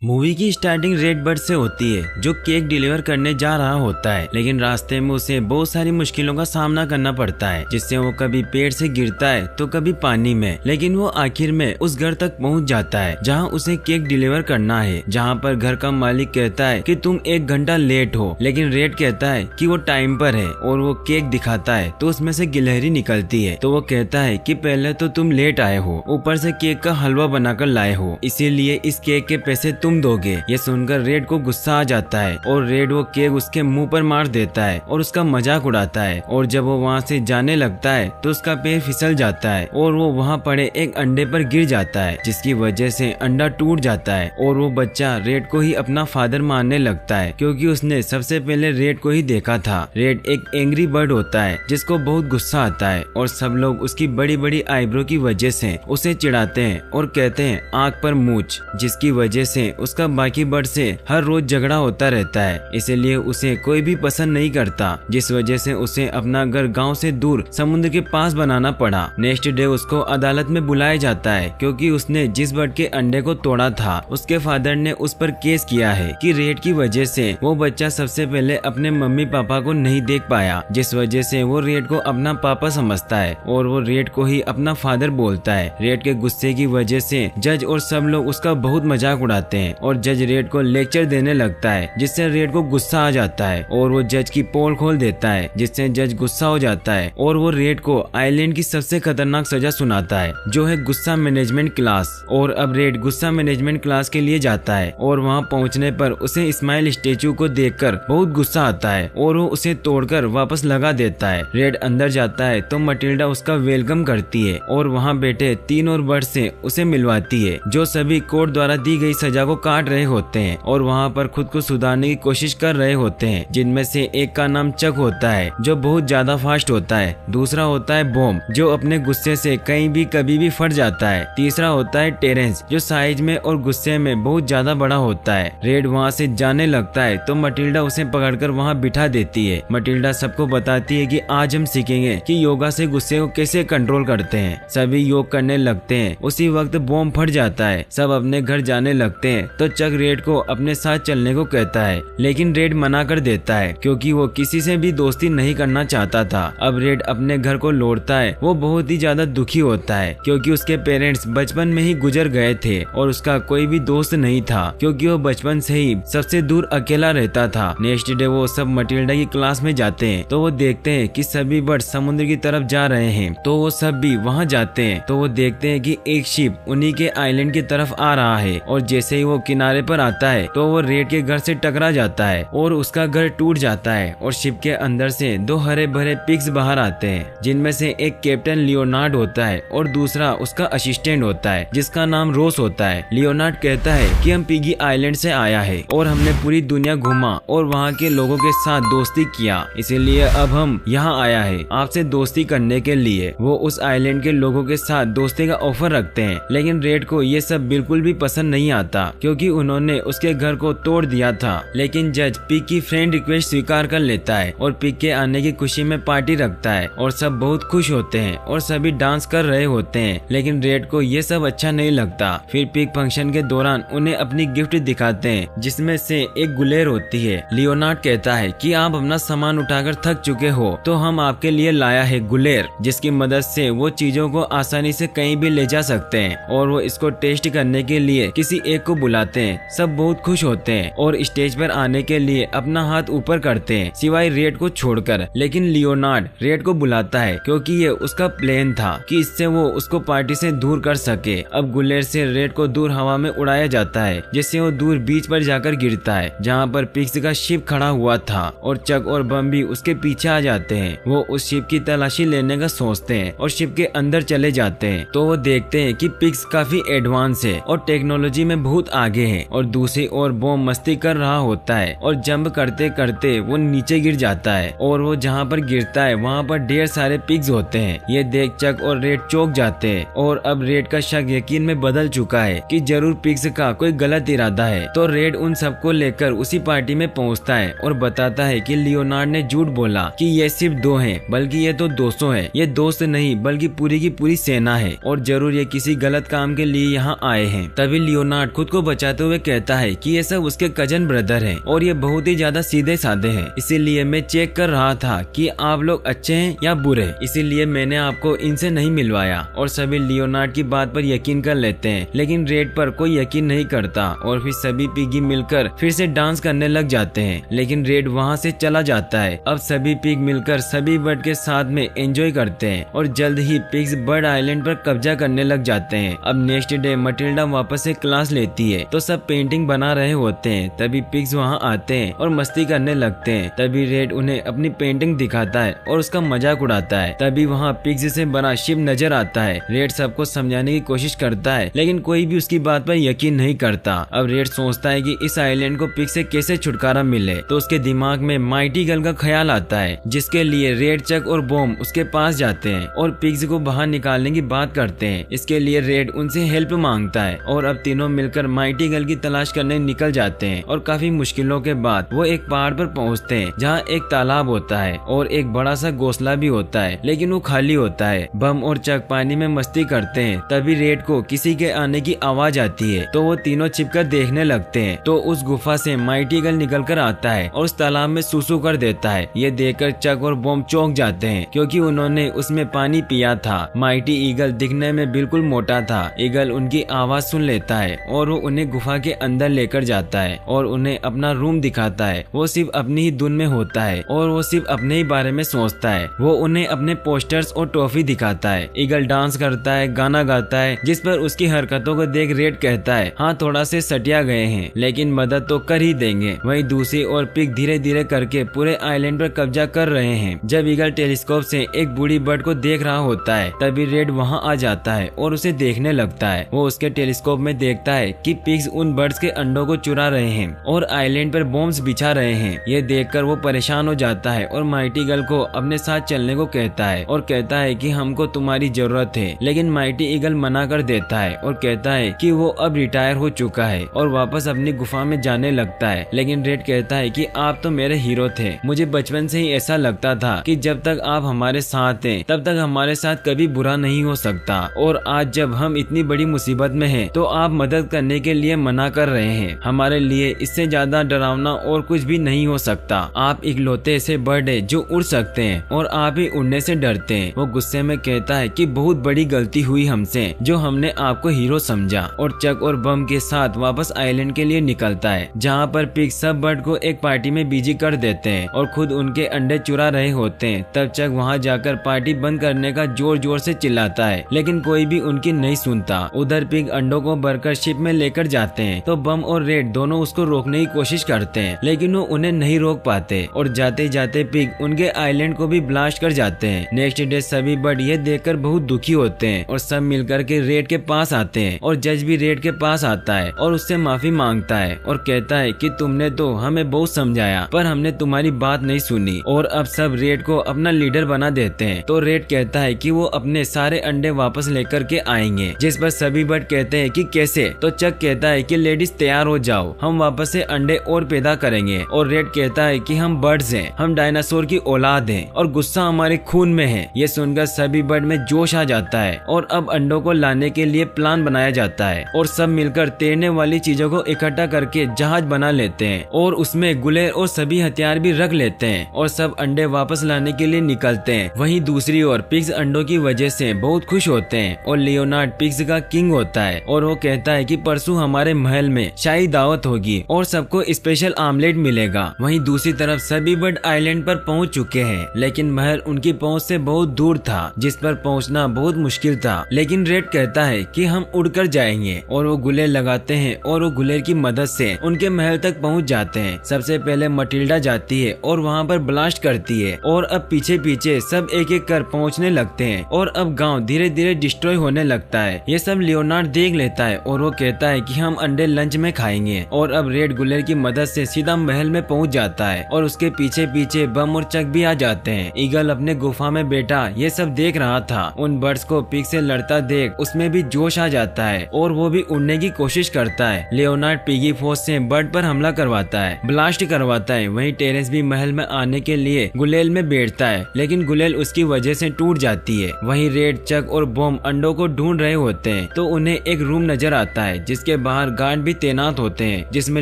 Movie की starting red bird से होती है जो केक डिलीवर करने जा रहा होता है, लेकिन रास्ते में उसे बहुत सारी मुश्किलों का सामना करना पड़ता है, जिससे वो कभी पेड़ से गिरता है तो कभी पानी में। लेकिन वो आखिर में उस घर तक पहुंच जाता है जहां उसे केक डिलीवर करना है, जहां पर घर का मालिक कहता है कि तुम 1 घंटा लेट हो, लेकिन रेड कहता है कि वो टाइम पर है और वो केक दिखाता है तो उसमें से गिलहरी निकलती है। तो वो कहता है कि पहले तो तुम लेट आए हो, ऊपर से केक का हलवा बनाकर लाए हो, इसीलिए इस केक के पैसे तुम दोगे। ये सुनकर रेड को गुस्सा आ जाता है और रेड वो केक उसके मुंह पर मार देता है और उसका मजाक उड़ाता है। और जब वो वहाँ से जाने लगता है तो उसका पैर फिसल जाता है और वो वहाँ पड़े एक अंडे पर गिर जाता है, जिसकी वजह से अंडा टूट जाता है और वो बच्चा रेड को ही अपना फादर मानने लगता है, क्योंकि उसने सबसे पहले रेड को ही देखा था। रेड एक एंग्री बर्ड होता है जिसको बहुत गुस्सा आता है और सब लोग उसकी बड़ी बड़ी आईब्रो की वजह से उसे चिढ़ाते हैं और कहते हैं आँख पर मूंछ, जिसकी वजह से उसका बाकी बर्ड से हर रोज झगड़ा होता रहता है। इसलिए उसे कोई भी पसंद नहीं करता, जिस वजह से उसे अपना घर गांव से दूर समुद्र के पास बनाना पड़ा। नेक्स्ट डे उसको अदालत में बुलाया जाता है, क्योंकि उसने जिस बर्ड के अंडे को तोड़ा था उसके फादर ने उस पर केस किया है कि रेड की वजह से वो बच्चा सबसे पहले अपने मम्मी पापा को नहीं देख पाया, जिस वजह से वो रेड को अपना पापा समझता है और वो रेड को ही अपना फादर बोलता है। रेड के गुस्से की वजह से जज और सब लोग उसका बहुत मजाक उड़ाते हैं और जज रेड को लेक्चर देने लगता है, जिससे रेड को गुस्सा आ जाता है और वो जज की पोल खोल देता है, जिससे जज गुस्सा हो जाता है और वो रेड को आइलैंड की सबसे खतरनाक सजा सुनाता है, जो है गुस्सा मैनेजमेंट क्लास। और अब रेड गुस्सा मैनेजमेंट क्लास के लिए जाता है और वहाँ पहुँचने पर उसे स्माइल स्टेचू को देखकर बहुत गुस्सा आता है और वो उसे तोड़कर वापस लगा देता है। रेड अंदर जाता है तो मटिल्डा उसका वेलकम करती है और वहाँ बैठे 3 और बर्ड से उसे मिलवाती है, जो सभी कोर्ट द्वारा दी गई सजा को काट रहे होते हैं और वहाँ पर खुद को सुधारने की कोशिश कर रहे होते हैं, जिनमें से एक का नाम चक होता है जो बहुत ज्यादा फास्ट होता है, दूसरा होता है बॉम जो अपने गुस्से से कहीं भी कभी भी फट जाता है, तीसरा होता है टेरेंस जो साइज में और गुस्से में बहुत ज्यादा बड़ा होता है। रेड वहाँ से जाने लगता है तो मटिल्डा उसे पकड़कर वहाँ बिठा देती है। मटिल्डा सबको बताती है कि आज हम सीखेंगे कि योगा से गुस्से को कैसे कंट्रोल करते हैं। सभी योग करने लगते हैं। उसी वक्त बॉम्ब फट जाता है, सब अपने घर जाने लगते हैं तो चक रेड को अपने साथ चलने को कहता है, लेकिन रेड मना कर देता है क्योंकि वो किसी से भी दोस्ती नहीं करना चाहता था। अब रेड अपने घर को लौटता है। वो बहुत ही ज्यादा दुखी होता है क्योंकि उसके पेरेंट्स बचपन में ही गुजर गए थे और उसका कोई भी दोस्त नहीं था, क्योंकि वो बचपन से ही सबसे दूर अकेला रहता था। नेक्स्ट डे वो सब मटिल्डा की क्लास में जाते हैं तो वो देखते हैं कि सभी बर्ड समुद्र की तरफ जा रहे हैं, तो वो सब भी वहाँ जाते हैं तो वो देखते हैं कि एक शिप उन्हीं के आइलैंड की तरफ आ रहा है और जैसे ही वो किनारे पर आता है तो वो रेड के घर से टकरा जाता है और उसका घर टूट जाता है और शिप के अंदर से 2 हरे भरे पिग्स बाहर आते हैं, जिनमें से एक कैप्टन लियोनार्ड होता है और दूसरा उसका असिस्टेंट होता है जिसका नाम रोस होता है। लियोनार्ड कहता है कि हम पिगी आइलैंड से आया है और हमने पूरी दुनिया घूमा और वहाँ के लोगों के साथ दोस्ती किया, इसीलिए अब हम यहाँ आया है आपसे दोस्ती करने के लिए। वो उस आइलैंड के लोगों के साथ दोस्ती का ऑफर रखते हैं, लेकिन रेड को ये सब बिल्कुल भी पसंद नहीं आता क्योंकि उन्होंने उसके घर को तोड़ दिया था। लेकिन जज पिग की फ्रेंड रिक्वेस्ट स्वीकार कर लेता है और पिग के आने की खुशी में पार्टी रखता है और सब बहुत खुश होते हैं और सभी डांस कर रहे होते हैं, लेकिन रेड को ये सब अच्छा नहीं लगता। फिर पिग फंक्शन के दौरान उन्हें अपनी गिफ्ट दिखाते हैं, जिसमें से एक गुलेर होती है। लियोनार्ड कहता है कि आप अपना सामान उठाकर थक चुके हो तो हम आपके लिए लाया है गुलेर, जिसकी मदद से वो चीजों को आसानी से कहीं भी ले जा सकते हैं और वो इसको टेस्ट करने के लिए किसी एक को बुलाते हैं। सब बहुत खुश होते हैं और स्टेज पर आने के लिए अपना हाथ ऊपर करते हैं सिवाय रेड को छोड़कर, लेकिन लियोनार्ड रेड को बुलाता है क्योंकि ये उसका प्लान था कि इससे वो उसको पार्टी से दूर कर सके। अब गुलेर से रेड को दूर हवा में उड़ाया जाता है, जिससे वो दूर बीच पर जाकर गिरता है जहाँ पर पिग्स का शिप खड़ा हुआ था और चक और बम भी उसके पीछे आ जाते हैं। वो उस शिप की तलाशी लेने का सोचते हैं और शिप के अंदर चले जाते हैं तो वो देखते हैं कि पिग्स काफी एडवांस है और टेक्नोलॉजी में बहुत आगे है और दूसरी ओर बॉम मस्ती कर रहा होता है और जंप करते करते वो नीचे गिर जाता है और वो जहाँ पर गिरता है वहाँ पर ढेर सारे पिग्स होते हैं। ये देख चक और रेड चौंक जाते हैं और अब रेड का शक यकीन में बदल चुका है कि जरूर पिग्स का कोई गलत इरादा है। तो रेड उन सबको लेकर उसी पार्टी में पहुँचता है और बताता है कि लियोनार्ड ने झूठ बोला कि ये सिर्फ 2 हैं, बल्कि ये तो 200 है। ये दोस्त नहीं बल्कि पूरी की पूरी सेना है और जरूर ये किसी गलत काम के लिए यहाँ आए हैं। तभी लियोनार्ड खुद को बचाते हुए कहता है कि ये सब उसके कजन ब्रदर हैं और ये बहुत ही ज्यादा सीधे साधे हैं, इसीलिए मैं चेक कर रहा था कि आप लोग अच्छे हैं या बुरे, इसीलिए मैंने आपको इनसे नहीं मिलवाया। और सभी लियोनार्ड की बात पर यकीन कर लेते हैं, लेकिन रेड पर कोई यकीन नहीं करता और फिर सभी पिगी मिलकर फिर से डांस करने लग जाते हैं, लेकिन रेड वहाँ से चला जाता है। अब सभी पिग मिलकर सभी बर्ड के साथ में एंजॉय करते हैं और जल्द ही पिग्स बर्ड आइलैंड पर कब्जा करने लग जाते हैं। अब नेक्स्ट डे मटिल्डा वापस से क्लास लेती है तो सब पेंटिंग बना रहे होते हैं, तभी पिग्स वहाँ आते हैं और मस्ती करने लगते हैं। तभी रेड उन्हें अपनी पेंटिंग दिखाता है और उसका मजाक उड़ाता है। तभी वहाँ पिग्स से बना शिप नजर आता है। रेड सबको समझाने की कोशिश करता है, लेकिन कोई भी उसकी बात पर यकीन नहीं करता। अब रेड सोचता है कि इस आइलैंड को पिग से कैसे छुटकारा मिले, तो उसके दिमाग में माइटी गर्ल का ख्याल आता है, जिसके लिए रेड, चक और बॉम उसके पास जाते हैं और पिग्स को बाहर निकालने की बात करते हैं। इसके लिए रेड उनसे हेल्प मांगता है और अब तीनों मिलकर माइटी गर्ल की तलाश करने निकल जाते हैं और काफी मुश्किलों के बाद वो एक पहाड़ पर पहुंचते हैं जहां एक तालाब होता है और एक बड़ा सा घोंसला भी होता है, लेकिन वो खाली होता है। बम और चक पानी में मस्ती करते हैं, तभी रेड को किसी के आने की आवाज आती है तो वो तीनों छिपकर देखने लगते हैं। तो उस गुफा से माइटी गर्ल निकल कर आता है और उस तालाब में सुसु कर देता है। ये देखकर चक और बॉम चौंक जाते हैं क्योंकि उन्होंने उसमें पानी पिया था। माइटी ईगल दिखने में बिल्कुल मोटा था। ईगल उनकी आवाज सुन लेता है और वो उन्हें गुफा के अंदर लेकर जाता है और उन्हें अपना रूम दिखाता है। वो सिर्फ अपनी ही धुन में होता है और वो सिर्फ अपने ही बारे में सोचता है। वो उन्हें अपने पोस्टर्स और ट्रॉफी दिखाता है। ईगल डांस करता है, गाना गाता है, जिस पर उसकी हरकतों को देख रेड कहता है, हाँ थोड़ा से सटिया गए हैं, लेकिन मदद तो कर ही देंगे। वहीं दूसरी ओर पिग धीरे धीरे करके पूरे आइलैंड पर कब्जा कर रहे हैं। जब ईगल टेलीस्कोप से एक बूढ़ी बर्ड को देख रहा होता है, तभी रेड वहाँ आ जाता है और उसे देखने लगता है। वो उसके टेलीस्कोप में देखता है कि पिग्स उन बर्ड्स के अंडों को चुरा रहे हैं और आइलैंड पर बॉम्ब्स बिछा रहे हैं। ये देखकर वो परेशान हो जाता है और माइटी गर्ल को अपने साथ चलने को कहता है और कहता है कि हमको तुम्हारी जरूरत है, लेकिन माइटी ईगल मना कर देता है और कहता है कि वो अब रिटायर हो चुका है और वापस अपनी गुफा में जाने लगता है। लेकिन रेड कहता है कि आप तो मेरे हीरो थे, मुझे बचपन से ही ऐसा लगता था कि जब तक आप हमारे साथ हैं तब तक हमारे साथ कभी बुरा नहीं हो सकता, और आज जब हम इतनी बड़ी मुसीबत में हैं तो आप मदद करने के लिए मना कर रहे हैं। हमारे लिए इससे ज्यादा डरावना और कुछ भी नहीं हो सकता। आप इकलौते ऐसे बर्ड है जो उड़ सकते हैं और आप ही उड़ने से डरते हैं। वो गुस्से में कहता है कि बहुत बड़ी गलती हुई हमसे जो हमने आपको हीरो समझा, और चक और बम के साथ वापस आइलैंड के लिए निकलता है, जहाँ पर पिग सब बर्ड को एक पार्टी में बिजी कर देते हैं और खुद उनके अंडे चुरा रहे होते हैं। तब चक वहाँ जाकर पार्टी बंद करने का जोर जोर से चिल्लाता है, लेकिन कोई भी उनकी नहीं सुनता। उधर पिग अंडों को भरकर शिप में लेकर जाते हैं तो बम और रेड दोनों उसको रोकने की कोशिश करते हैं, लेकिन वो उन्हें नहीं रोक पाते और जाते जाते पिग उनके आइलैंड को भी ब्लास्ट कर जाते हैं। नेक्स्ट डे सभी बर्ड ये देखकर बहुत दुखी होते हैं और सब मिलकर के रेड के पास आते हैं और जज भी रेड के पास आता है और उससे माफी मांगता है और कहता है कि तुमने तो हमें बहुत समझाया पर हमने तुम्हारी बात नहीं सुनी, और अब सब रेड को अपना लीडर बना देते हैं। तो रेड कहता है कि वो अपने सारे अंडे वापस लेकर के आएंगे, जिस पर सभी बर्ड कहते हैं कि कैसे। तो चक कहता है कि लेडीज तैयार हो जाओ, हम वापस से अंडे और पैदा करेंगे, और रेड कहता है कि हम बर्ड्स हैं, हम डायनासोर की औलाद हैं और गुस्सा हमारे खून में है। ये सुनकर सभी बर्ड में जोश आ जाता है और अब अंडों को लाने के लिए प्लान बनाया जाता है और सब मिलकर तैरने वाली चीजों को इकट्ठा करके जहाज बना लेते हैं और उसमें गुलेर और सभी हथियार भी रख लेते हैं और सब अंडे वापस लाने के लिए निकलते हैं। वहीं दूसरी ओर पिग्स अंडों की वजह से बहुत खुश होते हैं और लियोनार्ड पिग्स का किंग होता है और वो कहता है कि परसों हमारे महल में शाही दावत होगी और सबको स्पेशल आमलेट मिलेगा। वहीं दूसरी तरफ सभी बर्ड आइलैंड पर पहुंच चुके हैं, लेकिन महल उनकी पहुंच से बहुत दूर था, जिस पर पहुंचना बहुत मुश्किल था। लेकिन रेड कहता है कि हम उड़कर जाएंगे और वो गुलेर लगाते हैं और वो गुलेर की मदद से उनके महल तक पहुंच जाते हैं। सबसे पहले मटिल्डा जाती है और वहां पर ब्लास्ट करती है और अब पीछे पीछे सब एक एक कर पहुंचने लगते हैं और अब गांव धीरे धीरे डिस्ट्रॉय होने लगता है। ये सब लियोनार्ड देख लेता है और वो कहता है कि हम अंडे लंच में खाएंगे, और अब रेड गुलेर की मदद से सीधा महल में पहुंच जाता है और उसके पीछे पीछे बम और चक भी आ जाते हैं। ईगल अपने गुफा में बैठा ये सब देख रहा था। उन बर्ड्स को पिग से लड़ता देख उसमें भी जोश आ जाता है और वो भी उड़ने की कोशिश करता है। लियोनार्ड पिगी फोर्स से बर्ड पर हमला करवाता है, ब्लास्ट करवाता है। वहीं टेरेंस भी महल में आने के लिए गुलेल में बैठता है, लेकिन गुलेल उसकी वजह से टूट जाती है। वहीं रेड, चक और बॉम अंडों को ढूंढ रहे होते हैं तो उन्हें एक रूम नजर आता है जिसके बाहर गार्ड भी तैनात होते हैं, जिसमें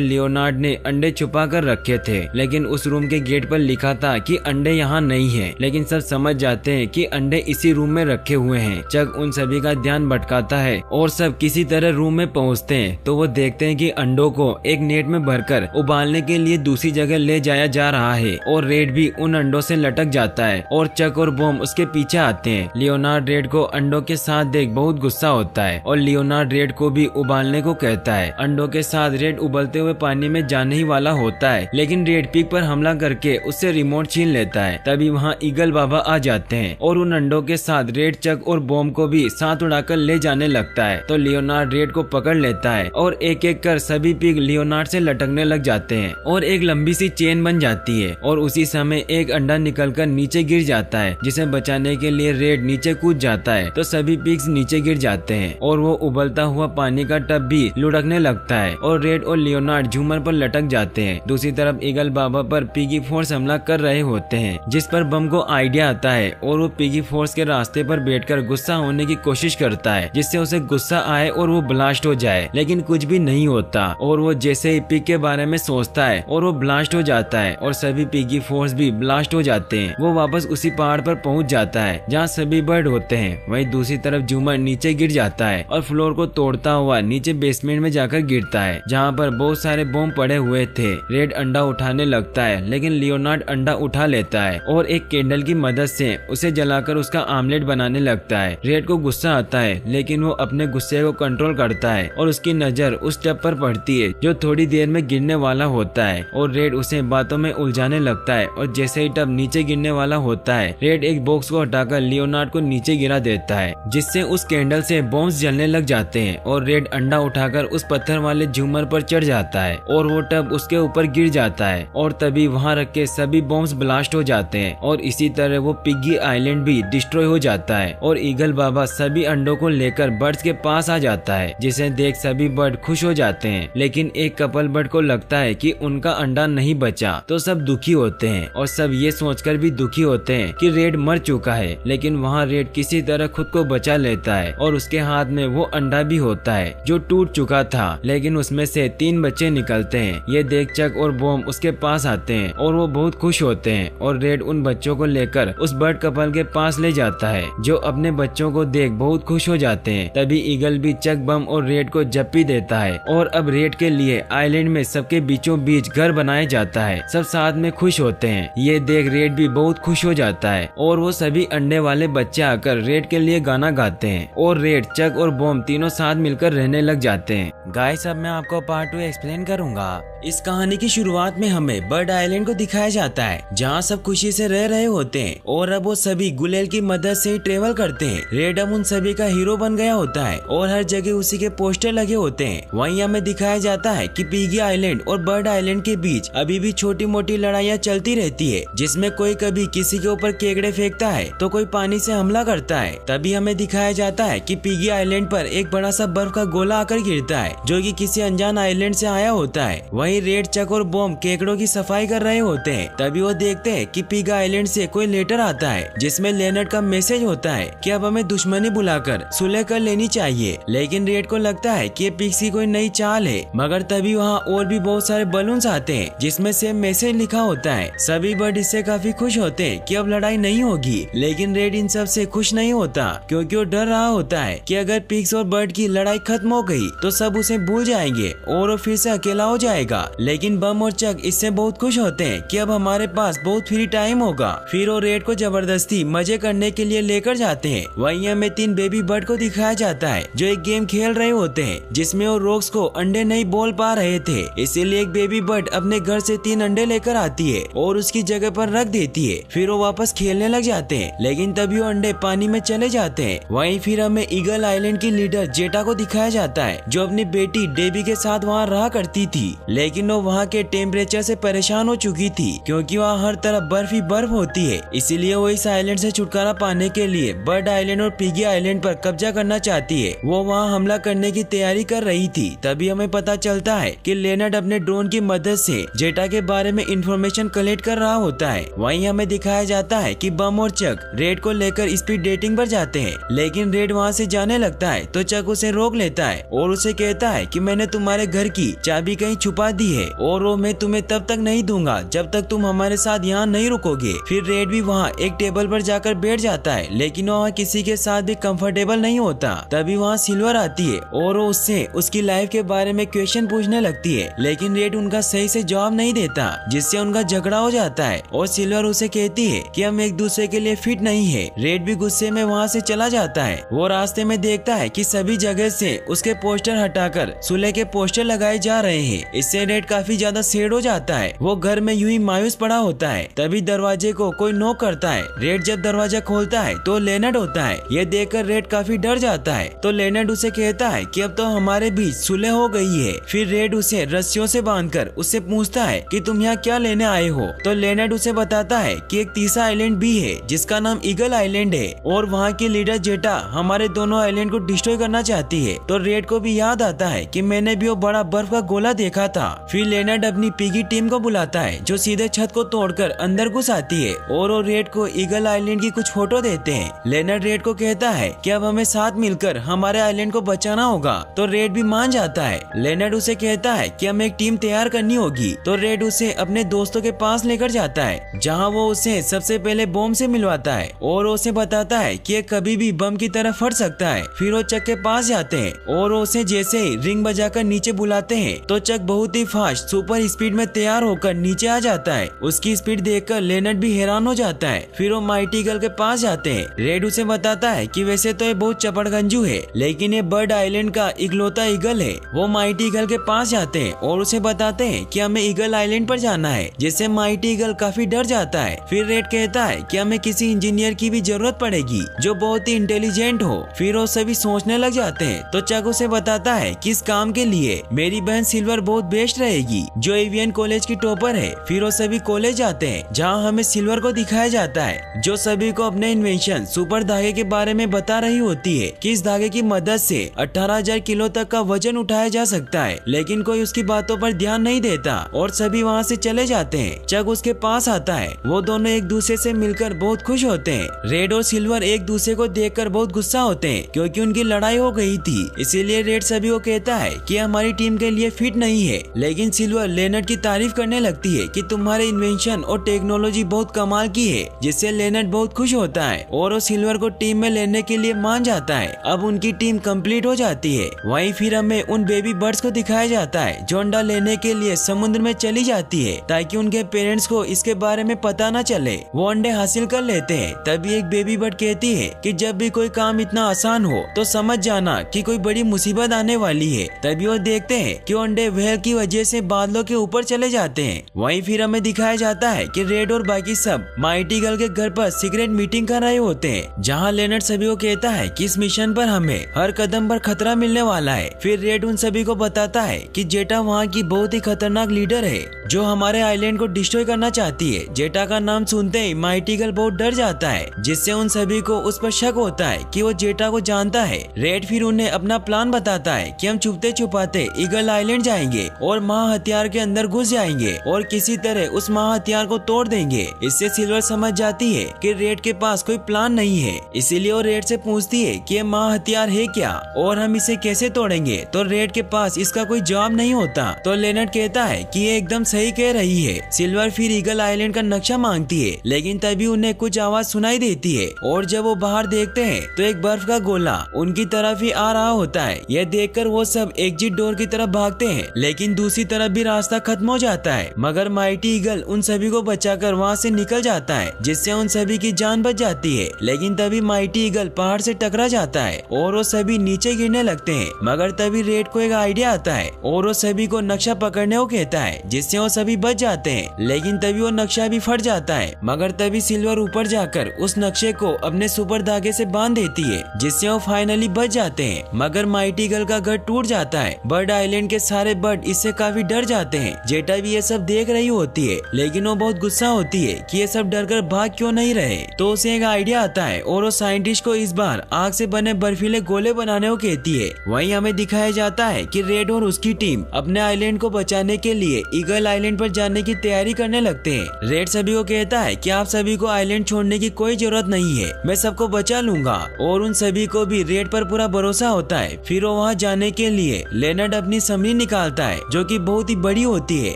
लियोनार्ड ने अंडे छुपा कर रखे थे, लेकिन उस रूम के गेट पर लिखा था कि अंडे यहाँ नहीं है। लेकिन सब समझ जाते हैं कि अंडे इसी रूम में रखे हुए हैं। चक उन सभी का ध्यान भटकाता है और सब किसी तरह रूम में पहुँचते हैं तो वो देखते हैं कि अंडों को एक नेट में भरकर उबालने के लिए दूसरी जगह ले जाया जा रहा है और रेड भी उन अंडों से लटक जाता है और चक और बॉम उसके पीछे आते हैं। लियोनार्ड रेड को अंडों के साथ देख बहुत गुस्सा होता है और लियोनार्ड रेड को भी उबालने को कहता है। अंडों के साथ रेड उबलते हुए पानी में जाने ही वाला होता है, लेकिन रेड पिग पर हमला करके उससे रिमोट छीन लेता है। तभी वहाँ ईगल बाबा आ जाते हैं और उन अंडों के साथ रेड, चक और बॉम को भी साथ उड़ाकर ले जाने लगता है। तो लियोनार्ड रेड को पकड़ लेता है और एक एक कर सभी पिग लियोनार्ड से लटकने लग जाते हैं और एक लंबी सी चेन बन जाती है और उसी समय एक अंडा निकलकर नीचे गिर जाता है, जिसे बचाने के लिए रेड नीचे कूद जाता है तो सभी पिग्स नीचे गिर जाते हैं और वो उबलता हुआ पानी का टब भी लुढ़कने लगता है और रेड और लियोनार्ड झूमर पर लटक जाते हैं। दूसरी तरफ ईगल बाबा पर पिगी फोर्स हमला कर रहे होते हैं, जिस पर बम को आइडिया आता है और वो पिगी फोर्स के रास्ते पर बैठकर गुस्सा होने की कोशिश करता है, जिससे उसे गुस्सा आए और वो ब्लास्ट हो जाए, लेकिन कुछ भी नहीं होता और वो जैसे ही पिग के बारे में सोचता है और वो ब्लास्ट हो जाता है और सभी पिगी फोर्स भी ब्लास्ट हो जाते हैं। वो वापस उसी पहाड़ पर पहुंच जाता है जहाँ सभी बर्ड होते हैं। वहीं दूसरी तरफ झूमर नीचे गिर जाता है और फ्लोर को तोड़ता हुआ नीचे बेसमेंट में जाकर गिरता है, जहाँ पर बहुत सारे बॉम्ब पड़े हुए थे। रेड अंडा उठाने लगता है, लेकिन लियोनार्ड अंडा उठा लेता है और एक कैंडल की मदद से उसे जलाकर उसका आमलेट बनाने लगता है। रेड को गुस्सा आता है, लेकिन वो अपने गुस्से को कंट्रोल करता है और उसकी नजर उस टब पर पड़ती है जो थोड़ी देर में गिरने वाला होता है और रेड उसे बातों में उलझाने लगता है और जैसे ही टब नीचे गिरने वाला होता है, रेड एक बॉक्स को हटाकर लियोनार्ड को नीचे गिरा देता है, जिससे उस कैंडल से बॉम्ब्स जलने लग जाते हैं और रेड अंडा उठाकर उस पत्थर वाले झूमर पर चढ़ जाता है और वो टब उसके ऊपर गिर जाता है और तभी वहाँ रखे सभी बॉम्ब्स ब्लास्ट हो जाते हैं और इसी तरह वो पिग्गी आइलैंड भी डिस्ट्रॉय हो जाता है और ईगल बाबा सभी अंडों को लेकर बर्ड्स के पास आ जाता है, जिसे देख सभी बर्ड खुश हो जाते हैं। लेकिन एक कपल बर्ड को लगता है कि उनका अंडा नहीं बचा तो सब दुखी होते हैं और सब ये सोचकर भी दुखी होते हैं कि रेड मर चुका है। लेकिन वहाँ रेड किसी तरह खुद को बचा लेता है और उसके हाथ में वो अंडा भी होता है जो टूट चुका था, लेकिन उसमें से 3 बच्चे निकलते हैं। ये देख चक और बॉम उसके पास आते हैं और वो बहुत खुश होते हैं और रेड उन बच्चों को लेकर उस बर्ड कपल के पास ले जाता है, जो अपने बच्चों को देख बहुत खुश हो जाते हैं। तभी ईगल भी चक, बम और रेड को जप्पी देता है और अब रेड के लिए आइलैंड में सबके बीचों बीच घर बनाया जाता है। सब साथ में खुश होते हैं। ये देख रेड भी बहुत खुश हो जाता है और वो सभी अंडे वाले बच्चे आकर रेड के लिए गाना गाते हैं और रेड, चक और बॉम तीनों साथ मिलकर रहने लग जाते हैं। गाइस, अब मैं आपको पार्ट 2 एक्सप्लेन करूंगा। इस कहानी की शुरुआत में हमें बर्ड आइलैंड को दिखाया जाता है, जहाँ सब खुशी से रह रहे होते हैं और अब वो सभी गुलेल की मदद से ही ट्रेवल करते हैं। रेड अब उन सभी का हीरो बन गया होता है और हर जगह उसी के पोस्टर लगे होते हैं। वहीं हमें दिखाया जाता है कि पिगी आइलैंड और बर्ड आइलैंड के बीच अभी भी छोटी मोटी लड़ाइयाँ चलती रहती है, जिसमें कोई कभी किसी के ऊपर केकड़े फेंकता है तो कोई पानी से हमला करता है। तभी हमें दिखाया जाता है कि पिगी आइलैंड पर एक बड़ा सा बर्फ का गोला आकर गिरता है, जो कि किसी अनजान आइलैंड से आया होता है। वहीं रेड, चक और बॉम केकड़ों की सफाई कर रहे होते हैं। तभी वो देखते हैं कि पिग आइलैंड से कोई लेटर आता है, जिसमें लेनर्ड का मैसेज होता है कि अब हमें दुश्मनी बुलाकर सुलह कर लेनी चाहिए। लेकिन रेड को लगता है कि ये पिग्स की कोई नई चाल है, मगर तभी वहाँ और भी बहुत सारे बलून्स आते हैं जिसमें सेम मैसेज लिखा होता है। सभी बर्ड इससे काफी खुश होते हैं कि अब लड़ाई नहीं होगी, लेकिन रेड इन सब से खुश नहीं होता, क्योंकि वो डर रहा होता है कि अगर पिग्स और बर्ड की लड़ाई खत्म हो गई तो सब उसे भूल जाएंगे और वो फिर से अकेला हो जाएगा। लेकिन बम और चक इससे बहुत खुश होते हैं कि अब हमारे पास बहुत फ्री टाइम होगा। फिर वो रेड को जबरदस्ती मजे करने के लिए लेकर जाते हैं। वहीं हमें 3 बेबी बर्ड को दिखाया जाता है जो एक गेम खेल रहे होते हैं, जिसमें वो रॉक्स को अंडे नहीं बोल पा रहे थे, इसीलिए एक बेबी बर्ड अपने घर से 3 अंडे लेकर आती है और उसकी जगह पर रख देती है। फिर वो वापस खेलने लग जाते हैं, लेकिन तभी वो अंडे पानी में चले जाते हैं। वहीं फिर हमें ईगल आइलैंड की लीडर जेटा को दिखाया जाता है, जो अपनी बेटी डेबी के साथ वहाँ रहा करती थी, लेकिन वो वहाँ के टेम्परेचर से परेशान हो चुकी थी, क्योंकि वहाँ हर तरफ बर्फ ही बर्फ होती है। इसीलिए वो इस आइलैंड से छुटकारा पाने के लिए बर्ड आइलैंड और पिगी आइलैंड पर कब्जा करना चाहती है। वो वहाँ हमला करने की तैयारी कर रही थी। तभी हमें पता चलता है कि लेनर्ड अपने ड्रोन की मदद से जेटा के बारे में इंफॉर्मेशन कलेक्ट कर रहा होता है। वहीं हमें दिखाया जाता है कि बम और चक रेड को लेकर स्पीड डेटिंग पर जाते हैं, लेकिन रेड वहाँ से जाने लगता है तो चक उसे रोक लेता है और उसे उसे कहता है कि मैंने तुम्हारे घर की चाबी कहीं छुपा दी है और वो मैं तुम्हें तब तक नहीं दूंगा जब तक तुम हमारे साथ यहाँ नहीं रुकोगे। फिर रेड भी वहाँ एक टेबल पर जाकर बैठ जाता है, लेकिन वहाँ किसी के साथ भी कंफर्टेबल नहीं होता। तभी वहाँ सिल्वर आती है और वो उससे उसकी लाइफ के बारे में क्वेश्चन पूछने लगती है, लेकिन रेड उनका सही से जवाब नहीं देता, जिससे उनका झगड़ा हो जाता है और सिल्वर उसे कहती है कि हम एक दूसरे के लिए फिट नहीं है। रेड भी गुस्से में वहाँ से चला जाता है। वो रास्ते में देखता है कि सभी जगह से उसके पोस्टर हटाकर सुलह के पोस्टर लगाए जा रहे हैं। इससे रेड काफी ज्यादा सैड हो जाता है। वो घर में यूं ही मायूस पड़ा होता है। तभी दरवाजे को कोई नॉक करता है। रेड जब दरवाजा खोलता है तो लेनर्ड होता है। ये देखकर रेड काफी डर जाता है। तो लेनर्ड उसे कहता है कि अब तो हमारे बीच सुलह हो गई है। फिर रेड उसे रस्सियों से बांधकर उससे पूछता है कि तुम यहाँ क्या लेने आए हो। तो लेनर्ड उसे बताता है कि एक तीसरा आइलैंड भी है जिसका नाम ईगल आइलैंड है और वहाँ की लीडर जेटा हमारे दोनों आइलैंड को डिस्ट्रॉय करना चाहती है। तो रेड को भी याद आता है कि मैंने भी वो बड़ा बर्फ का गोला देखा था। फिर लेनर्ड अपनी पिगी टीम को बुलाता है जो सीधे छत को तोड़कर अंदर घुस आती है और वो रेड को ईगल आइलैंड की कुछ फोटो देते हैं। लेनर्ड रेड को कहता है कि अब हमें साथ मिलकर हमारे आइलैंड को बचाना होगा। तो रेड भी मान जाता है। लेनर्ड उसे कहता है कि हमें एक टीम तैयार करनी होगी। तो रेड उसे अपने दोस्तों के पास लेकर जाता है जहाँ वो उसे सबसे पहले बम से मिलवाता है और उसे बताता है कि कभी भी बम की तरह फट सकता है। फिर वो चक के पास जाते हैं और उसे जैसे ही रिंग बजाकर नीचे बुलाते हैं तो चक बहुत ही फास्ट सुपर स्पीड में तैयार होकर नीचे आ जाता है। उसकी स्पीड देखकर लेनर्ड भी हैरान हो जाता है। फिर वो माइटी ईगल के पास जाते हैं। रेड उसे बताता है कि वैसे तो ये बहुत चपड़गंजू है, लेकिन ये बर्ड आइलैंड का इकलौता ईगल है। वो माइटी ईगल के पास जाते हैं और उसे बताते हैं कि हमें ईगल आइलैंड पर जाना है, जिससे माइटी ईगल काफी डर जाता है। फिर रेड कहता है कि हमें किसी इंजीनियर की भी जरूरत पड़ेगी जो बहुत ही इंटेलिजेंट हो। फिर वो सभी सोचने लग जाते हैं। तो चक उसे बताता है कि इस काम के लिए मेरी बहन सिल्वर बहुत बेस्ट रहेगी जो एवियन कॉलेज की टॉपर है। फिर वो सभी कॉलेज जाते हैं जहाँ हमें सिल्वर को दिखाया जाता है जो सभी को अपने इन्वेंशन सुपर धागे के बारे में बता रही होती है कि इस धागे की मदद से 18,000 किलो तक का वजन उठाया जा सकता है, लेकिन कोई उसकी बातों पर ध्यान नहीं देता और सभी वहाँ से चले जाते हैं। चक उसके पास आता है। वो दोनों एक दूसरे से मिलकर बहुत खुश होते हैं। रेड और सिल्वर एक दूसरे को देखकर बहुत गुस्सा होते हैं क्योंकि उनकी लड़ाई हो गई थी। इसीलिए रेड सभी को कहता है कि हमारी टीम के लिए फिट नहीं है, लेकिन सिल्वर लेनर्ड की तारीफ करने लगती है कि तुम्हारे इन्वेंशन और टेक्नोलॉजी बहुत कमाल की है, जिससे लेनर्ड बहुत खुश होता है और वो सिल्वर को टीम में लेने के लिए मान जाता है। अब उनकी टीम कंप्लीट हो जाती है। वहीं फिर हमें उन बेबी बर्ड्स को दिखाया जाता है जो अंडा लेने के लिए समुद्र में चली जाती है ताकि उनके पेरेंट्स को इसके बारे में पता न चले। वो अंडे हासिल कर लेते हैं। तभी एक बेबी बर्ड कहती है कि जब भी कोई काम इतना आसान हो तो समझ जाना कि कोई बड़ी मुसीबत आने वाली है। तभी वो देखते हैं कि अंडे व्हेल की वजह से बादलों के ऊपर चले जाते हैं। वहीं फिर हमें दिखाया जाता है कि रेड और बाकी सब माइटी ईगल के घर पर सीक्रेट मीटिंग कर रहे होते हैं जहाँ लेनर्ड सभी को कहता है कि इस मिशन पर हमें हर कदम पर खतरा मिलने वाला है। फिर रेड उन सभी को बताता है कि जेटा वहाँ की बहुत ही खतरनाक लीडर है जो हमारे आइलैंड को डिस्ट्रॉय करना चाहती है। जेटा का नाम सुनते ही माइटी ईगल बहुत डर जाता है, जिससे उन सभी को उस पर शक होता है कि वो जेटा को जानता है। रेड फिर उन्हें अपना प्लान बताता है कि हम छुपते छुपाते ईगल आइलैंड जाएंगे और महा हथियार के अंदर घुस जाएंगे और किसी तरह उस महा हथियार को तोड़ देंगे। इससे सिल्वर समझ जाती है कि रेड के पास कोई प्लान नहीं है, इसीलिए वो रेड से पूछती है कि ये महा हथियार है क्या और हम इसे कैसे तोड़ेंगे। तो रेड के पास इसका कोई जवाब नहीं होता। तो लेनर्ड कहता है कि ये एकदम सही कह रही है। सिल्वर फिर ईगल आइलैंड का नक्शा मांगती है, लेकिन तभी उन्हें कुछ आवाज सुनाई देती है और जब वो बाहर देखते हैं तो एक बर्फ का गोला उनकी तरफ ही आ रहा होता है। यह देखकर वो सब एग्जिट डोर की तरफ भागते हैं, लेकिन दूसरी तरफ भी रास्ता खत्म हो जाता है। मगर माइटी ईगल उन सभी को बचाकर वहाँ से निकल जाता है, जिससे उन सभी की जान बच जाती है। लेकिन तभी माइटी ईगल पहाड़ से टकरा जाता है और वो सभी नीचे गिरने लगते हैं। मगर तभी रेड को एक आइडिया आता है और वो सभी को नक्शा पकड़ने को कहता है, जिससे वो सभी बच जाते हैं। लेकिन तभी वो नक्शा भी फट जाता है। मगर तभी सिल्वर ऊपर जाकर उस नक्शे को अपने सुपर धागे से बांध देती है, जिससे वो फाइनली बच जाते हैं। मगर माइटी ईगल का घर टूट जाता है। बर्ड आइलैंड के सारे बर्ड इससे काफी डर जाते हैं। जेटा भी ये सब देख रही होती है, लेकिन वो बहुत गुस्सा होती है कि ये सब डरकर भाग क्यों नहीं रहे। तो उसे एक आइडिया आता है और वो साइंटिस्ट को इस बार आग से बने बर्फीले गोले बनाने को कहती है। वहीं हमें दिखाया जाता है कि रेड और उसकी टीम अपने आइलैंड को बचाने के लिए ईगल आइलैंड पर जाने की तैयारी करने लगते हैं। रेड सभी को कहता है कि आप सभी को आइलैंड छोड़ने की कोई जरूरत नहीं है, मैं सबको बचा लूंगा। और उन सभी को भी रेड पर पूरा भरोसा होता है। फिर वो वहाँ वहाँ जाने के लिए लेनर्ड अपनी सबमरीन निकालता है जो कि बहुत ही बड़ी होती है,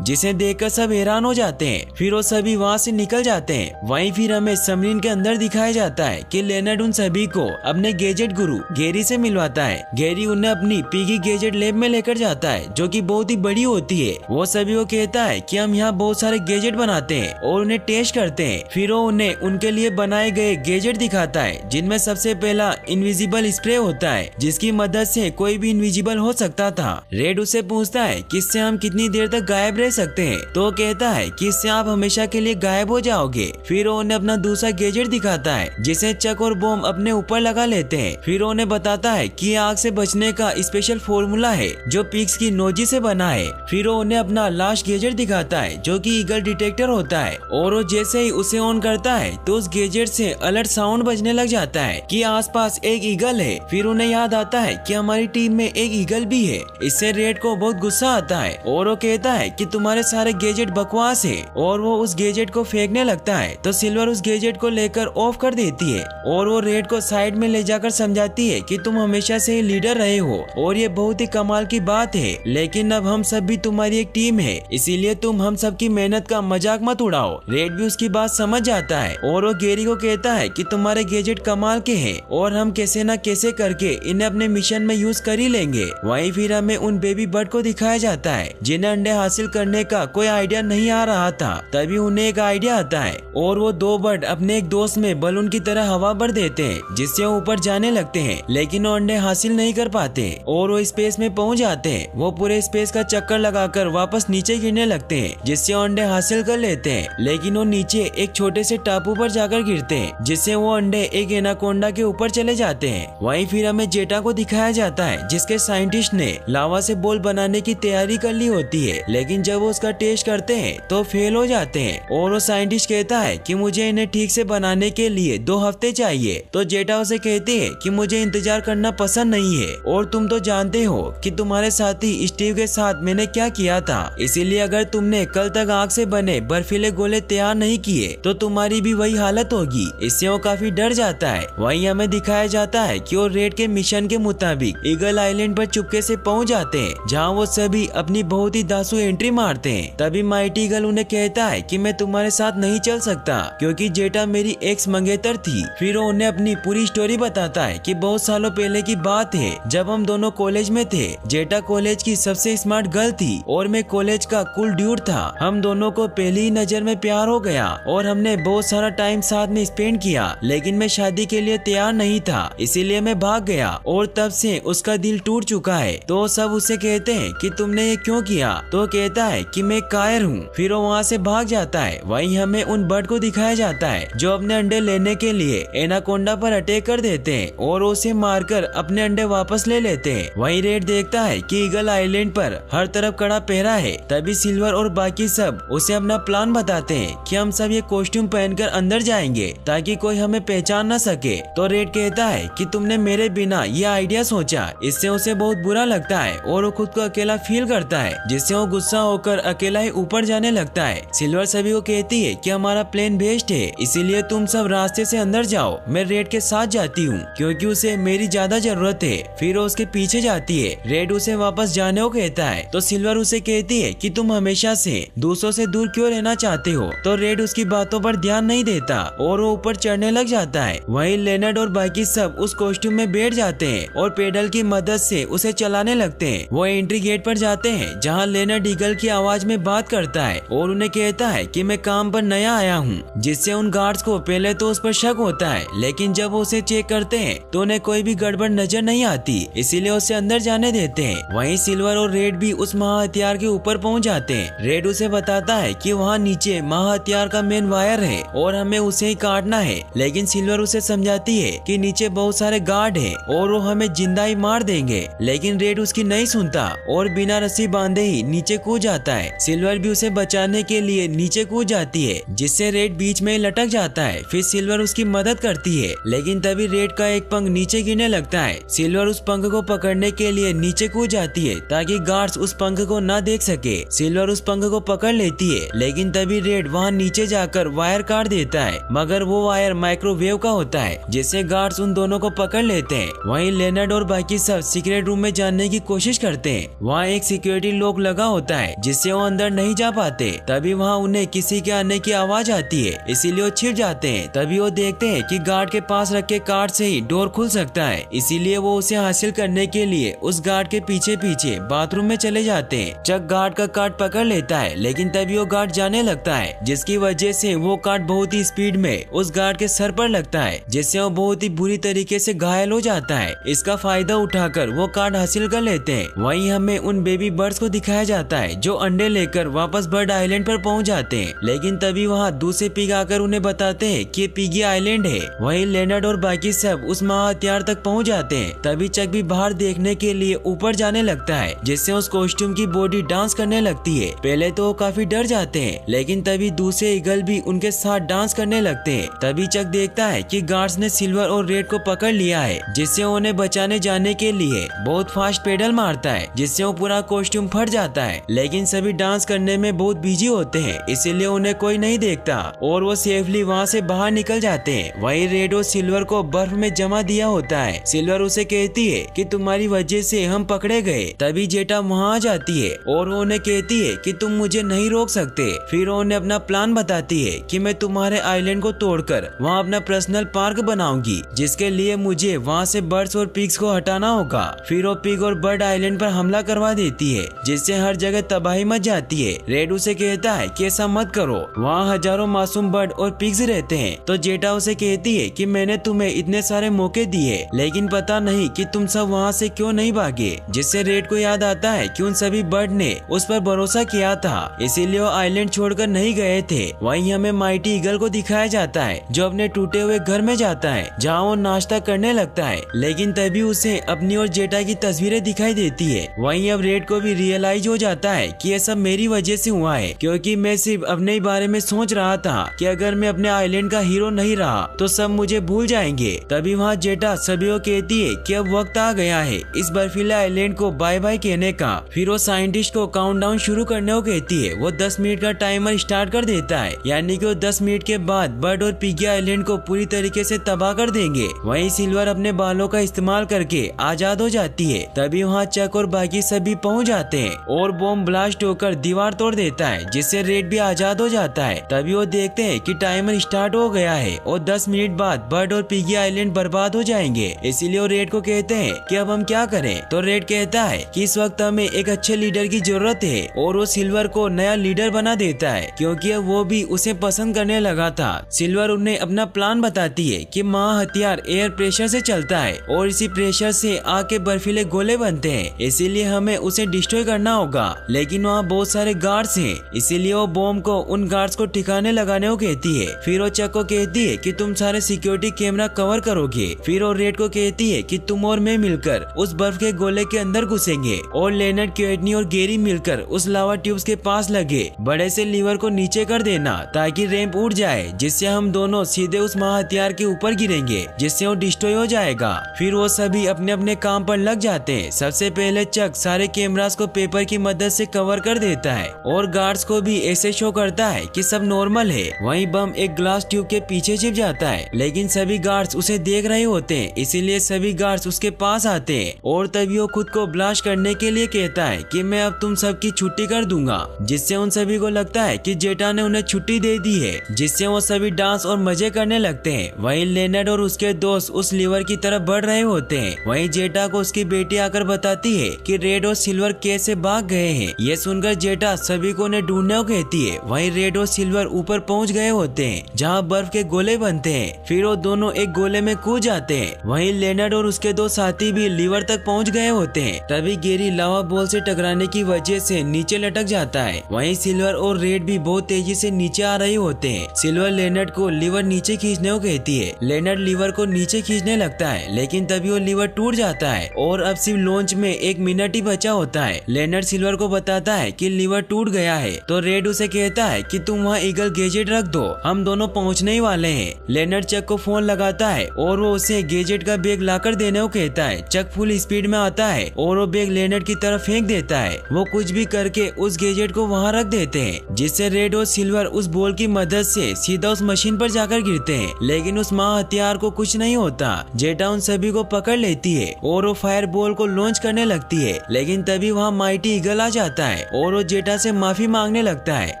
जिसे देखकर सब हैरान हो जाते हैं। फिर वो सभी वहाँ से निकल जाते हैं। वहीं फिर हमें सबमरीन के अंदर दिखाया जाता है कि लेनर्ड उन सभी को अपने गैजेट गुरु गैरी से मिलवाता है। गैरी उन्हें अपनी पिगी गैजेट लैब में लेकर जाता है जो कि बहुत ही बड़ी होती है। वो सभी को कहता है कि हम यहाँ बहुत सारे गैजेट बनाते हैं और उन्हें टेस्ट करते हैं। फिर वो उन्हें उनके लिए बनाए गए गैजेट दिखाता है, जिनमें सबसे पहला इनविजिबल स्प्रे होता है जिसकी मदद से कोई भी इनविजिबल हो सकता था। रेड उससे पूछता है कि इससे हम कितनी देर तक गायब रह सकते हैं, तो वो कहता है कि इससे आप हमेशा के लिए गायब हो जाओगे। फिर वो उन्हें अपना दूसरा गैजेट दिखाता है जिसे चक और बॉम्ब अपने ऊपर लगा लेते हैं। फिर उन्हें बताता है कि आग से बचने का स्पेशल फॉर्मूला है जो पिग्स की नोजी से बना है। फिर वो उन्हें अपना लास्ट गैजेट दिखाता है जो कि ईगल डिटेक्टर होता है, और वो जैसे ही उसे ऑन करता है तो उस गैजेट से अलर्ट साउंड बजने लग जाता है कि आसपास एक ईगल है। फिर उन्हें याद आता है कि हमारी टीम में एक ईगल भी है। इससे रेड को बहुत गुस्सा आता है और वो कहता है कि तुम्हारे सारे गैजेट बकवास है, और वो उस गैजेट को फेंकने लगता है। तो सिल्वर उस गैजेट को लेकर ऑफ कर देती है और वो रेड को साइड में ले जाकर समझाती है कि तुम हमेशा से ही लीडर रहे हो और ये बहुत ही कमाल की बात है, लेकिन अब हम सब भी तुम्हारी एक टीम है, इसीलिए तुम हम सब की मेहनत का मजाक मत उड़ाओ। रेड भी उसकी बात समझ जाता है और वो गैरी को कहता है कि तुम्हारे गैजेट कमाल के हैं और हम कैसे न कैसे करके इन्हें अपने मिशन में यूज कर ही लेंगे। वहीं फिर हमें उन बेबी बर्ड को दिखाया जाता है जिन्हें अंडे हासिल करने का कोई आइडिया नहीं आ रहा था। तभी उन्हें एक आइडिया आता है और वो दो बर्ड अपने एक दोस्त में बलून की तरह हवा भर देते हैं जिससे वो ऊपर जाने लगते हैं, लेकिन वो अंडे हासिल नहीं कर पाते और वो स्पेस में पहुंच जाते हैं। वो पूरे स्पेस का चक्कर लगाकर वापस नीचे गिरने लगते हैं जिससे वो अंडे हासिल कर लेते हैं, लेकिन वो नीचे एक छोटे से टापू पर जाकर गिरते हैं जिससे वो अंडे एक एनाकोंडा के ऊपर चले जाते हैं। वहीं फिर हमें जेटा को दिखाया जाता है जिसके साइंटिस्ट ने लावा से बॉल बनाने की तैयारी कर ली होती है, लेकिन जब वो उसका टेस्ट करते हैं तो फेल हो जाते हैं और वो साइंटिस्ट कहता है कि मुझे इन्हें ठीक से बनाने के लिए 2 हफ्ते चाहिए। तो जेटा उसे कहती है कि मुझे इंतजार करना पसंद नहीं है और तुम तो जानते हो कि तुम्हारे साथी स्टीव के साथ मैंने क्या किया था, इसीलिए अगर तुमने कल तक आग से बने बर्फीले गोले तैयार नहीं किए तो तुम्हारी भी वही हालत होगी। इससे वो काफी डर जाता है। वहीं हमें दिखाया जाता है कि वो रेड के मिशन के मुताबिक ईगल आइलैंड पर चुपके से पहुंच जाते हैं जहां वो सभी अपनी बहुत ही दासू एंट्री मारते हैं। तभी माइटी ईगल उन्हें कहता है कि मैं तुम्हारे साथ नहीं चल सकता क्योंकि जेटा मेरी एक्स मंगेतर थी। फिर वो उन्हें अपनी पूरी स्टोरी बताता है कि बहुत सालों पहले की बात है जब हम दोनों कॉलेज में थे। जेटा कॉलेज की सबसे स्मार्ट गर्ल थी और मैं कॉलेज का कूल ड्यूड था। हम दोनों को पहली ही नजर में प्यार हो गया और हमने बहुत सारा टाइम साथ में स्पेंड किया, लेकिन मैं शादी के लिए तैयार नहीं था, इसीलिए मैं भाग गया और तब से उसका दिल टूट चुका है। तो सब उसे कहते हैं कि तुमने ये क्यों किया, तो कहता है कि मैं कायर हूँ। फिर वो वहाँ से भाग जाता है। वहीं हमें उन बर्ड को दिखाया जाता है जो अपने अंडे लेने के लिए एनाकोंडा पर अटैक कर देते हैं और उसे मारकर अपने अंडे वापस ले लेते हैं। वहीं रेड देखता है कि ईगल आइलैंड पर हर तरफ कड़ा पहरा है। तभी सिल्वर और बाकी सब उसे अपना प्लान बताते हैं कि हम सब ये कॉस्ट्यूम पहनकर अंदर जाएंगे ताकि कोई हमें पहचान न सके। तो रेड कहता है कि तुमने मेरे बिना ये आइडिया सोचा। इससे उसे बहुत बुरा लगता है और वो खुद को अकेला फील करता है, जिससे वो गुस्सा होकर अकेला ही ऊपर जाने लगता है। सिल्वर सभी को कहती है कि हमारा प्लान बेस्ट है, इसीलिए तुम सब रास्ते से अंदर जाओ, मैं रेड के साथ जाती हूँ क्योंकि उसे मेरी ज्यादा जरूरत है। फिर वो उसके पीछे जाती है। रेड उसे वापस जाने को कहता है तो सिल्वर उसे कहती है कि तुम हमेशा से दूसरों से दूर क्यों रहना चाहते हो। तो रेड उसकी बातों पर ध्यान नहीं देता और वो ऊपर चढ़ने लग जाता है। वहीं लेनर्ड और बाकी सब उस कॉस्ट्यूम में बैठ जाते हैं और पेडल की मदद से उसे चलाने लगते हैं। वो एंट्री गेट पर जाते हैं जहाँ लेनर्ड ईगल की आवाज में बात करता है और उन्हें कहता है कि मैं काम पर नया आया हूँ, जिससे उन गार्ड्स को पहले तो उस पर शक होता है, लेकिन जब वो उसे चेक करते हैं तो उन्हें कोई भी गड़बड़ नजर नहीं आती, इसीलिए उसे अंदर जाने देते हैं। वहीं सिल्वर और रेड भी उस महाहथियार के ऊपर पहुंच जाते हैं। रेड उसे बताता है कि वहाँ नीचे महाहथियार का मेन वायर है और हमें उसे ही काटना है, लेकिन सिल्वर उसे समझाती है कि नीचे बहुत सारे गार्ड हैं और वो हमें जिंदा ही मार देंगे, लेकिन रेड उसकी नहीं सुनता और बिना रस्सी बांधे ही नीचे कूद जाता है। सिल्वर भी उसे बचाने के लिए नीचे कूद जाती है, जिससे रेड बीच में लटक जाता है। फिर सिल्वर उसकी मदद करती है, लेकिन तभी रेड का एक पंख नीचे गिरने लगता है। सिल्वर उस पंख को पकड़ने के लिए नीचे कूद जाती है ताकि गार्ड्स उस पंख को न देख सके। सिल्वर उस पंख को पकड़ लेती है, लेकिन तभी रेड वहाँ नीचे जाकर वायर काट देता है, मगर वो वायर माइक्रोवेव का होता है, जिससे गार्ड्स उन दोनों को पकड़ लेते हैं। वहीं लेनर्ड और बाकी सब सब सीक्रेट रूम में जाने की कोशिश करते हैं। वहाँ एक सिक्योरिटी लॉक लगा होता है जिससे वो अंदर नहीं जा पाते। तभी वहाँ उन्हें किसी के आने की आवाज आती है, इसीलिए वो छिप जाते हैं। तभी वो देखते हैं कि गार्ड के पास रखे कार्ड से ही डोर खुल सकता है, इसीलिए वो उसे हासिल करने के लिए उस गार्ड के पीछे पीछे बाथरूम में चले जाते हैं। चक गार्ड का कार्ड पकड़ लेता है, लेकिन तभी वो गार्ड जाने लगता है, जिसकी वजह से वो कार्ड बहुत ही स्पीड में उस गार्ड के सर पर लगता है, जिससे वो बहुत ही बुरी तरीके से घायल हो जाता है। इसका फायदा उठाकर वो कार्ड हासिल कर लेते हैं। वहीं हमें उन बेबी बर्ड्स को दिखाया जाता है जो अंडे लेकर वापस बर्ड आइलैंड पर पहुंच जाते हैं, लेकिन तभी वहाँ दूसरे पिग आकर उन्हें बताते हैं कि पिगी आइलैंड है। वहीं लेनर्ड और बाकी सब उस महाहथियार तक पहुंच जाते हैं। तभी चक भी बाहर देखने के लिए ऊपर जाने लगता है, जिससे उस कॉस्ट्यूम की बॉडी डांस करने लगती है। पहले तो वो काफी डर जाते हैं, लेकिन तभी दूसरे ईगल भी उनके साथ डांस करने लगते हैं। तभी चक देखता है कि गार्ड्स ने सिल्वर और रेड को पकड़ लिया है, जिससे उन्हें बचाने जाने के लिए बहुत फास्ट पेडल मारता है, जिससे वो पूरा कॉस्ट्यूम फट जाता है। लेकिन सभी डांस करने में बहुत बिजी होते हैं, इसीलिए उन्हें कोई नहीं देखता और वो सेफली वहाँ से बाहर निकल जाते हैं। वहीं रेड और सिल्वर को बर्फ में जमा दिया होता है। सिल्वर उसे कहती है कि तुम्हारी वजह से हम पकड़े गए। तभी जेटा वहाँ आ जाती है और वो उन्हें कहती है कि तुम मुझे नहीं रोक सकते। फिर वो उन्हें अपना प्लान बताती है कि मैं तुम्हारे आइलैंड को तोड़कर वहाँ अपना पर्सनल पार्क बनाऊंगी, जिसके लिए मुझे वहाँ से बर्ड्स और पिग्स को हटाना होगा। फिर वो पिग और बर्ड आइलैंड पर हमला करवा देती है, जिससे हर जगह तबाही मच जाती है। रेड उसे कहता है कि ऐसा मत करो, वहाँ हजारों मासूम बर्ड और पिग्स रहते हैं। तो जेटा उसे कहती है कि मैंने तुम्हें इतने सारे मौके दिए, लेकिन पता नहीं कि तुम सब वहाँ से क्यों नहीं भागे। जिससे रेड को याद आता है कि उन सभी बर्ड ने उस पर भरोसा किया था, इसीलिए वो आइलैंड छोड़कर नहीं गए थे। वहीं हमें माइटी ईगल को दिखाया जाता है, जो अपने टूटे हुए घर में जाता है, जहाँ वो नाश्ता करने लगता है। लेकिन तभी उसे अपनी और जेटा की तस्वीरें दिखाई देती है। वहीं अब रेड को भी रियलाइज हो जाता है कि ये सब मेरी वजह से हुआ है, क्योंकि मैं सिर्फ अपने ही बारे में सोच रहा था कि अगर मैं अपने आइलैंड का हीरो नहीं रहा तो सब मुझे भूल जाएंगे। तभी वहाँ जेटा सभी को कहती है कि अब वक्त आ गया है इस बर्फीले आइलैंड को बाय बाय कहने का। फिर वो साइंटिस्ट को काउंटडाउन शुरू करने को कहती है। वो 10 मिनट का टाइमर स्टार्ट कर देता है, यानी कि वो 10 मिनट के बाद बर्ड और पिगी आइलैंड को पूरी तरीके से तबाह कर देंगे। वहीं सिल्वर अपने बालों का इस्तेमाल करके आजाद हो जाती है। तभी वहाँ चक और बाकी सभी पहुँच जाते हैं और बॉम्ब ब्लास्ट होकर दीवार तोड़ देता है, जिससे रेड भी आजाद हो जाता है। तभी वो देखते हैं कि टाइमर स्टार्ट हो गया है और 10 मिनट बाद बर्ड और पिगी आइलैंड बर्बाद हो जाएंगे। इसीलिए वो रेड को कहते हैं कि अब हम क्या करें। तो रेड कहता है कि इस वक्त हमें एक अच्छे लीडर की जरूरत है, और वो सिल्वर को नया लीडर बना देता है, क्योंकि अब वो भी उसे पसंद करने लगा था। सिल्वर उन्हें अपना प्लान बताती है कि महाहथियार एयर प्रेशर से चलता है और इसी प्रेशर से आग के बर्फीले गोले बनते हैं, इसीलिए हमें उसे डिस्ट्रॉय करना होगा। लेकिन वहाँ बहुत सारे गार्ड्स हैं, इसीलिए वो बॉम्ब को उन गार्ड्स को ठिकाने लगाने को कहती है। फिर वो चक को कहती है कि तुम सारे सिक्योरिटी कैमरा कवर करोगे। फिर वो रेड को कहती है कि तुम और मैं मिलकर उस बर्फ के गोले के अंदर घुसेंगे और लेनर्ड, केटनी और गेरी मिलकर उस लावा ट्यूब्स के पास लगे बड़े से लीवर को नीचे कर देना ताकि रैंप उड़ जाए, जिससे हम दोनों सीधे उस महाहथियार के ऊपर गिरेंगे, जिससे वो डिस्ट्रॉय हो जाएगा। फिर वो सभी अपने अपने काम पर लग जाते हैं। सबसे पहले चक सारे कैमरास को पेपर की मदद से कवर कर देता है और गार्ड्स को भी ऐसे शो करता है कि सब नॉर्मल है। वहीं बम एक ग्लास ट्यूब के पीछे छिप जाता है, लेकिन सभी गार्ड्स उसे देख रहे होते हैं, इसीलिए सभी गार्ड्स उसके पास आते हैं और तभी वो खुद को ब्लास्ट करने के लिए कहता है कि मैं अब तुम सबकी छुट्टी कर दूंगा, जिससे उन सभी को लगता है कि जेटा ने उन्हें छुट्टी दे दी है, जिससे वो सभी डांस और मजे करने लगते हैं। वहीं लेनर्ड और उसके दोस्त उस लीवर की तरफ बढ़ रहे होते हैं। वहीं जेटा को उसकी बेटी आकर बताती है कि रेड और सिल्वर कैसे भाग गए हैं। ये सुनकर जेटा सभी को उन्हें ढूंढने को कहती है। वहीं रेड और सिल्वर ऊपर पहुंच गए होते हैं, जहां बर्फ के गोले बनते हैं। फिर वो दोनों एक गोले में कूद जाते हैं। वहीं लेनर्ड और उसके दो साथी भी लीवर तक पहुंच गए होते हैं। तभी गेरी लावा बॉल से टकराने की वजह से नीचे लटक जाता है। वहीं सिल्वर और रेड भी बहुत तेजी से नीचे आ रहे होते हैं। सिल्वर लेनर्ड को लीवर नीचे खींचने को कहती है। लेनर्ड लीवर को नीचे खींचने लगता है, लेकिन तभी वो लीवर टूट जाता है और अब सिर्फ लॉन्च में 1 मिनट ही बचा होता है। लेनर्ड सिल्वर को बताता है कि लीवर टूट गया है, तो रेड उसे कहता है कि तुम वहाँ ईगल गैजेट रख दो, हम दोनों पहुँचने ही वाले हैं। लेनर्ड चक को फोन लगाता है और वो उसे गैजेट का बैग लाकर देने को कहता है। चक फुल स्पीड में आता है और वो बैग लेनर्ड की तरफ फेंक देता है। वो कुछ भी करके उस गैजेट को वहाँ रख देते हैं, जिससे रेड और सिल्वर उस बॉल की मदद से सीधा उस मशीन पर जाकर गिरते हैं, लेकिन उस महाहथियार को कुछ नहीं होता। जेटा उन सभी को पकड़ लेती है और वो फायर बॉल को लॉन्च करने लगती है, लेकिन तभी वहाँ माइटी ईगल आ जाता है और वो जेटा से माफी मांगने लगता है।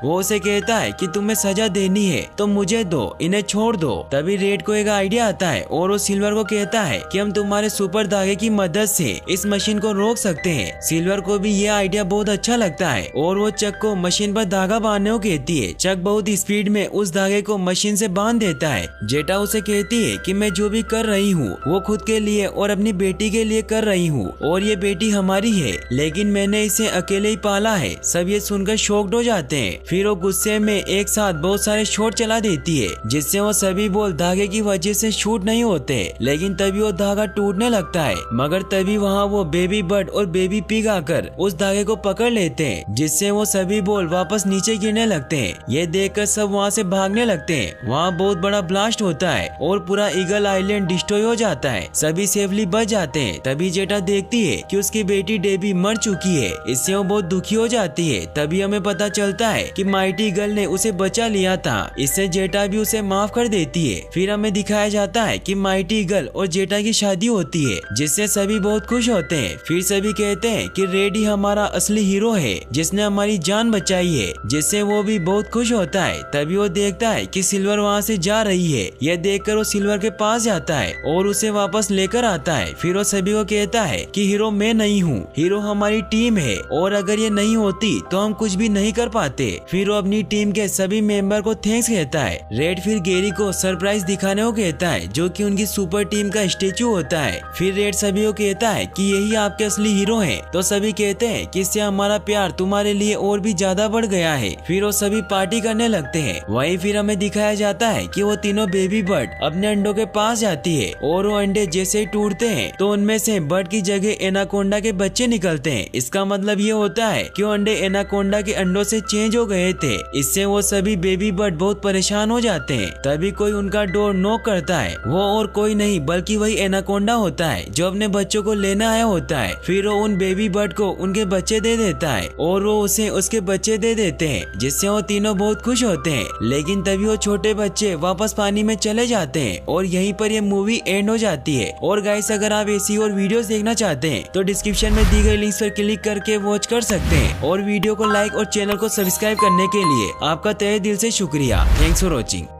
वो उसे कहता है कि तुम्हें सजा देनी है तो मुझे दो, इन्हें छोड़ दो। तभी रेड को एक आइडिया आता है और वो सिल्वर को कहता है कि हम तुम्हारे सुपर धागे की मदद से इस मशीन को रोक सकते हैं। सिल्वर को भी ये आइडिया बहुत अच्छा लगता है और वो चक को मशीन पर धागा बांधने को कहती है। चक बहुत स्पीड में उस धागे को मशीन से बांध देता है। जेटा उसे कहती है कि मैं जो भी कर रही हूँ वो खुद के लिए और अपनी बेटी के लिए कर रही हूँ और ये बेटी हमारी है, लेकिन मैंने इसे अकेले ही पाला है। सब ये सुनकर शॉक्ड हो जाते हैं। फिर वो गुस्से में एक साथ बहुत सारे शॉट चला देती है, जिससे वो सभी बॉल धागे की वजह से शूट नहीं होते, लेकिन तभी वो धागा टूटने लगता है। मगर तभी वहाँ वो बेबी बर्ड और बेबी पिग आकर उस धागे को पकड़ लेते हैं, जिससे वो सभी बॉल वापस नीचे गिरने लगते हैं। ये देखकर सब वहाँ से भागने लगते हैं। वहाँ बहुत बड़ा ब्लास्ट होता है और पूरा ईगल आइलैंड डिस्ट्रॉय हो जाता है। सभी सेफली बच जाते हैं। तभी जेटा देखती है कि उसकी बेटी डेबी मर चुकी है। इससे वो बहुत दुखी हो जाती है। तभी हमें पता चलता है कि माइटी ईगल ने उसे बचा लिया था। इससे जेटा भी उसे माफ कर देती है। फिर हमें दिखाया जाता है कि माइटी ईगल और जेटा की शादी होती है, जिससे सभी बहुत खुश होते हैं। फिर सभी कहते हैं कि रेड ही हमारा असली हीरो है, जिसने हमारी जान बचाई है, जिससे वो भी बहुत खुश होता है। तभी वो देखता है कि सिल्वर वहाँ से जा रही है। यह देखकर वो सिल्वर के पास जाता है और उसे वापस लेकर आता है। फिर वो सभी को कहता है कि हीरो मैं नहीं हूँ, हीरो हमारी टीम है और अगर ये नहीं होती तो हम कुछ भी नहीं कर पाते। फिर वो अपनी टीम के सभी मेंबर को थैंक्स कहता है। रेड फिर गेरी को सरप्राइज दिखाने को कहता है, जो कि उनकी सुपर टीम का स्टेचू होता है। फिर रेड सभी को कहता है कि यही आपके असली हीरो हैं। तो सभी कहते हैं कि इससे हमारा प्यार तुम्हारे लिए और भी ज्यादा बढ़ गया है। फिर वो सभी पार्टी करने लगते हैं। वहीं फिर हमें दिखाया जाता है कि वो तीनों बेबी बर्ड अपने अंडों के पास जाती है और वो अंडे जैसे ही टूटते हैं तो उनमें से बर्ड की जगह एनाकोंडा के बच्चे निकलते हैं। इसका मतलब ये होता है कि वो अंडे एनाकोंडा के अंडों से चेंज हो गए थे। इससे वो सभी बेबी बर्ड बहुत परेशान हो जाते हैं। तभी कोई उनका डोर नॉक करता है। वो और कोई नहीं बल्कि वही एनाकोंडा होता है जो अपने बच्चों को लेने आया होता है। फिर वो उन बेबी बर्ड को उनके बच्चे दे देता है और वो उसे उसके बच्चे दे देते हैं, जिससे वो तीनों बहुत खुश होते हैं। लेकिन तभी वो छोटे बच्चे वापस पानी में चले जाते हैं और यहीं पर ये मूवी एंड हो जाती है। और गाइस, अगर आप ऐसी और वीडियोस देखना चाहते हैं तो डिस्क्रिप्शन में दी गई लिंक्स पर क्लिक करके वॉच कर सकते हैं। और वीडियो को लाइक और चैनल को सब्सक्राइब करने के लिए आपका तहे दिल से शुक्रिया। Thanks for watching.